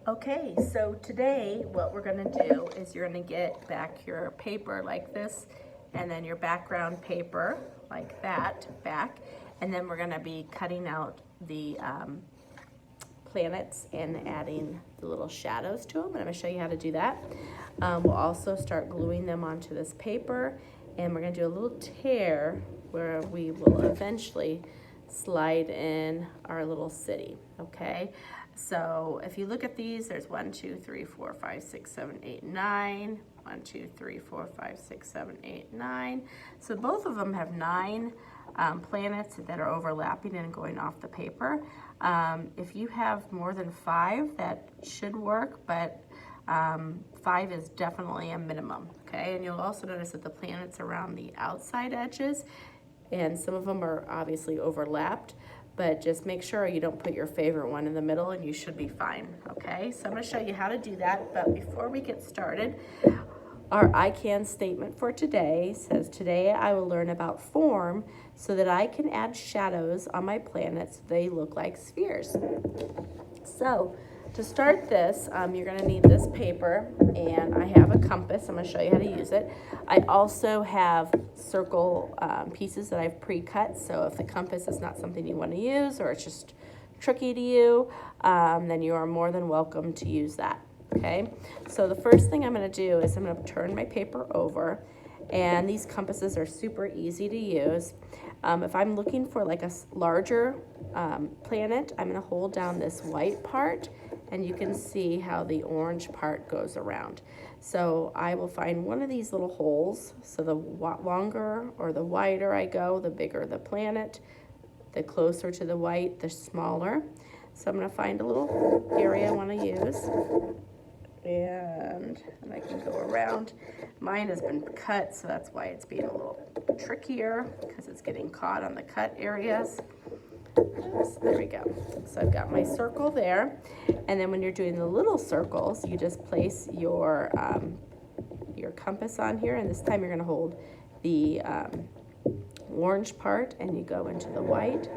Okay, so today what we're going to do is you're going to get back your paper like this, and then your background paper like that back, and then we're going to be cutting out the planets and adding the little shadows to them, and I'm going to show you how to do that. We'll also start gluing them onto this paper, and we're going to do a little tear where we will eventually slide in our little city, okay? So if you look at these, there's 1, 2, 3, 4, 5, 6, 7, 8, 9. 1, 2, 3, 4, 5, 6, 7, 8, 9. So both of them have 9 planets that are overlapping and going off the paper. If you have more than 5, that should work, but 5 is definitely a minimum, okay? And you'll also notice that the planets around the outside edges, and some of them are obviously overlapped, but just make sure you don't put your favorite one in the middle and you should be fine, okay? So I'm gonna show you how to do that, but before we get started, our I Can statement for today says, today I will learn about form so that I can add shadows on my planets so they look like spheres. So to start this, you're gonna need this paper, and I have a compass. I'm gonna show you how to use it. I also have circle pieces that I've pre-cut, so if the compass is not something you wanna use or it's just tricky to you, then you are more than welcome to use that, okay? So the first thing I'm gonna do is I'm gonna turn my paper over, and these compasses are super easy to use. If I'm looking for like a larger planet, I'm gonna hold down this white part, and you can see how the orange part goes around. So I will find one of these little holes. So the longer or the wider I go, the bigger the planet. The closer to the white, the smaller. So I'm gonna find a little area I wanna use. And I can go around. Mine has been cut, so that's why it's being a little trickier, because it's getting caught on the cut areas. So there we go. So I've got my circle there, and then when you're doing the little circles, you just place your compass on here, and this time you're going to hold the orange part, and you go into the white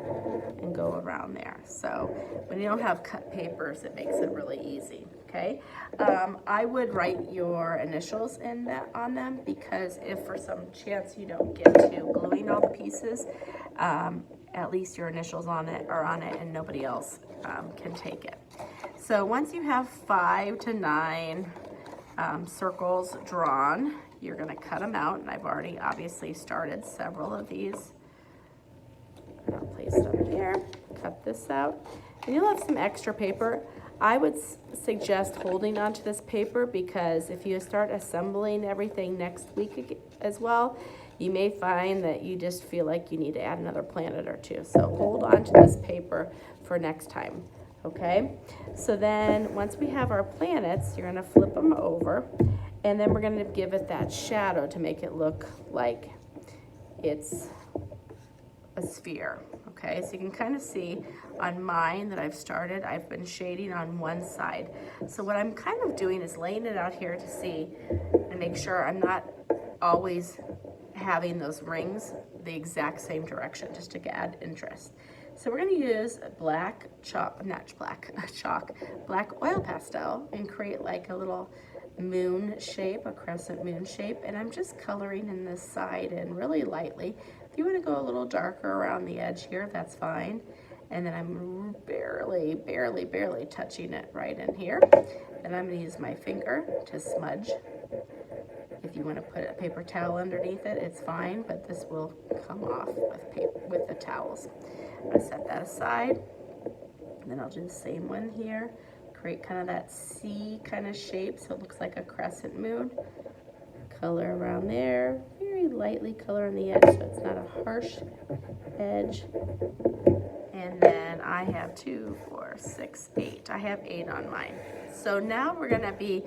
and go around there. So when you don't have cut papers, it makes it really easy. Okay, I would write your initials on them, because if for some chance you don't get to gluing all the pieces, at least your initials are on it, and nobody else can take it. So once you have 5 to 9 circles drawn, you're going to cut them out, and I've already obviously started several of these. And I'll place them here, cut this out, and you'll have some extra paper. I would suggest holding onto this paper, because if you start assembling everything next week as well, you may find that you just feel like you need to add another planet or two. So hold on to this paper for next time, okay? So then once we have our planets, you're gonna flip them over, and then we're gonna give it that shadow to make it look like it's a sphere, okay? So you can kind of see on mine that I've been shading on one side. So what I'm kind of doing is laying it out here to see and make sure I'm not always having those rings the exact same direction, just to add interest. So we're going to use black chalk, black oil pastel, and create like a little moon shape, a crescent moon shape, and I'm just coloring in this side and really lightly. If you want to go a little darker around the edge here, that's fine. And then I'm barely touching it right in here. Then I'm going to use my finger to smudge. If you want to put a paper towel underneath it, it's fine, but this will come off with the towels. I'm going to set that aside. And then I'll do the same one here. Create kind of that C kind of shape, so it looks like a crescent moon. Color around there, very lightly color on the edge, so it's not a harsh edge. And then I have 2, 4, 6, 8. I have 8 on mine. So now we're gonna be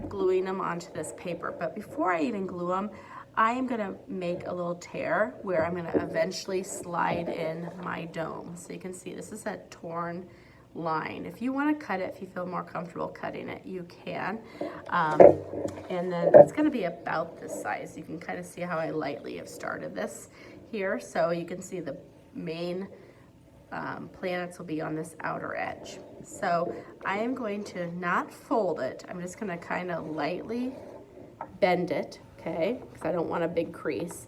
gluing them onto this paper. But before I even glue them, I am gonna make a little tear where I'm gonna eventually slide in my dome. So you can see this is a torn line. If you want to cut it, if you feel more comfortable cutting it, you can. And then it's going to be about this size. You can kind of see how I lightly have started this here. So you can see the main planets will be on this outer edge. So I am going to not fold it. I'm just gonna kind of lightly bend it, okay? Because I don't want a big crease.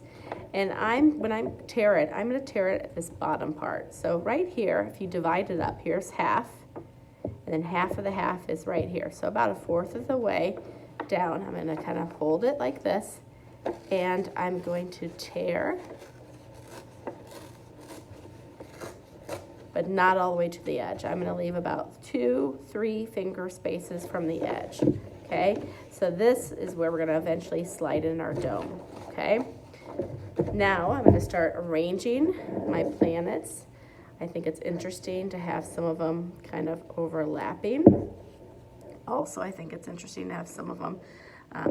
And when I tear it, I'm gonna tear it at this bottom part. So right here, if you divide it up, here's half, and then half of the half is right here. So about a fourth of the way down, I'm gonna kind of hold it like this, and I'm going to tear, but not all the way to the edge. I'm gonna leave about 2-3 finger spaces from the edge, okay? So this is where we're gonna eventually slide in our dome, okay? Now I'm gonna start arranging my planets. I think it's interesting to have some of them kind of overlapping. Also, I think it's interesting to have some of them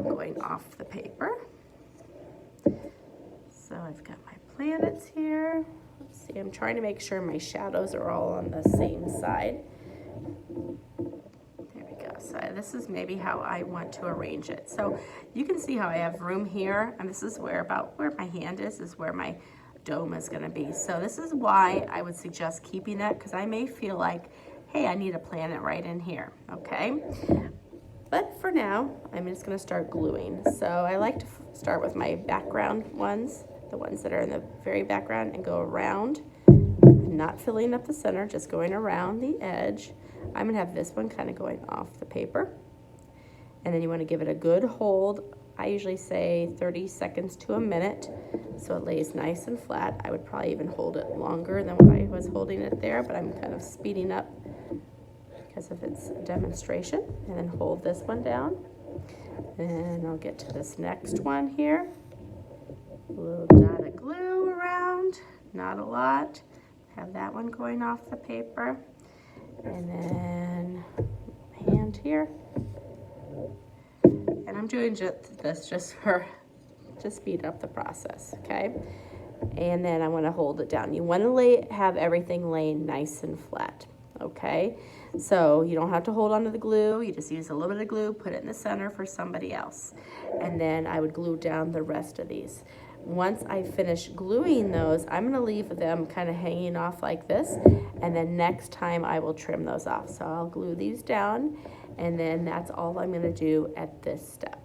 going off the paper. So I've got my planets here. Let's see, I'm trying to make sure my shadows are all on the same side. There we go. So this is maybe how I want to arrange it. So you can see how I have room here, and this is about where my hand is where my dome is going to be. So this is why I would suggest keeping that, because I may feel like, hey, I need a planet right in here, okay? But for now, I'm just going to start gluing. So I like to start with my background ones, the ones that are in the very background, and go around, not filling up the center, just going around the edge. I'm going to have this one kind of going off the paper. And then you want to give it a good hold. I usually say 30 seconds to a minute, so it lays nice and flat. I would probably even hold it longer than what I was holding it there, but I'm kind of speeding up because of its demonstration. And then hold this one down. And I'll get to this next one here. A little dot of glue around, not a lot. Have that one going off the paper. And then hand here. And I'm doing this just to speed up the process, okay? And then I want to hold it down. You want to have everything laying nice and flat, okay? So you don't have to hold onto the glue. You just use a little bit of glue, put it in the center for somebody else. And then I would glue down the rest of these. Once I finish gluing those, I'm going to leave them kind of hanging off like this. And then next time I will trim those off. So I'll glue these down. And then that's all I'm going to do at this step.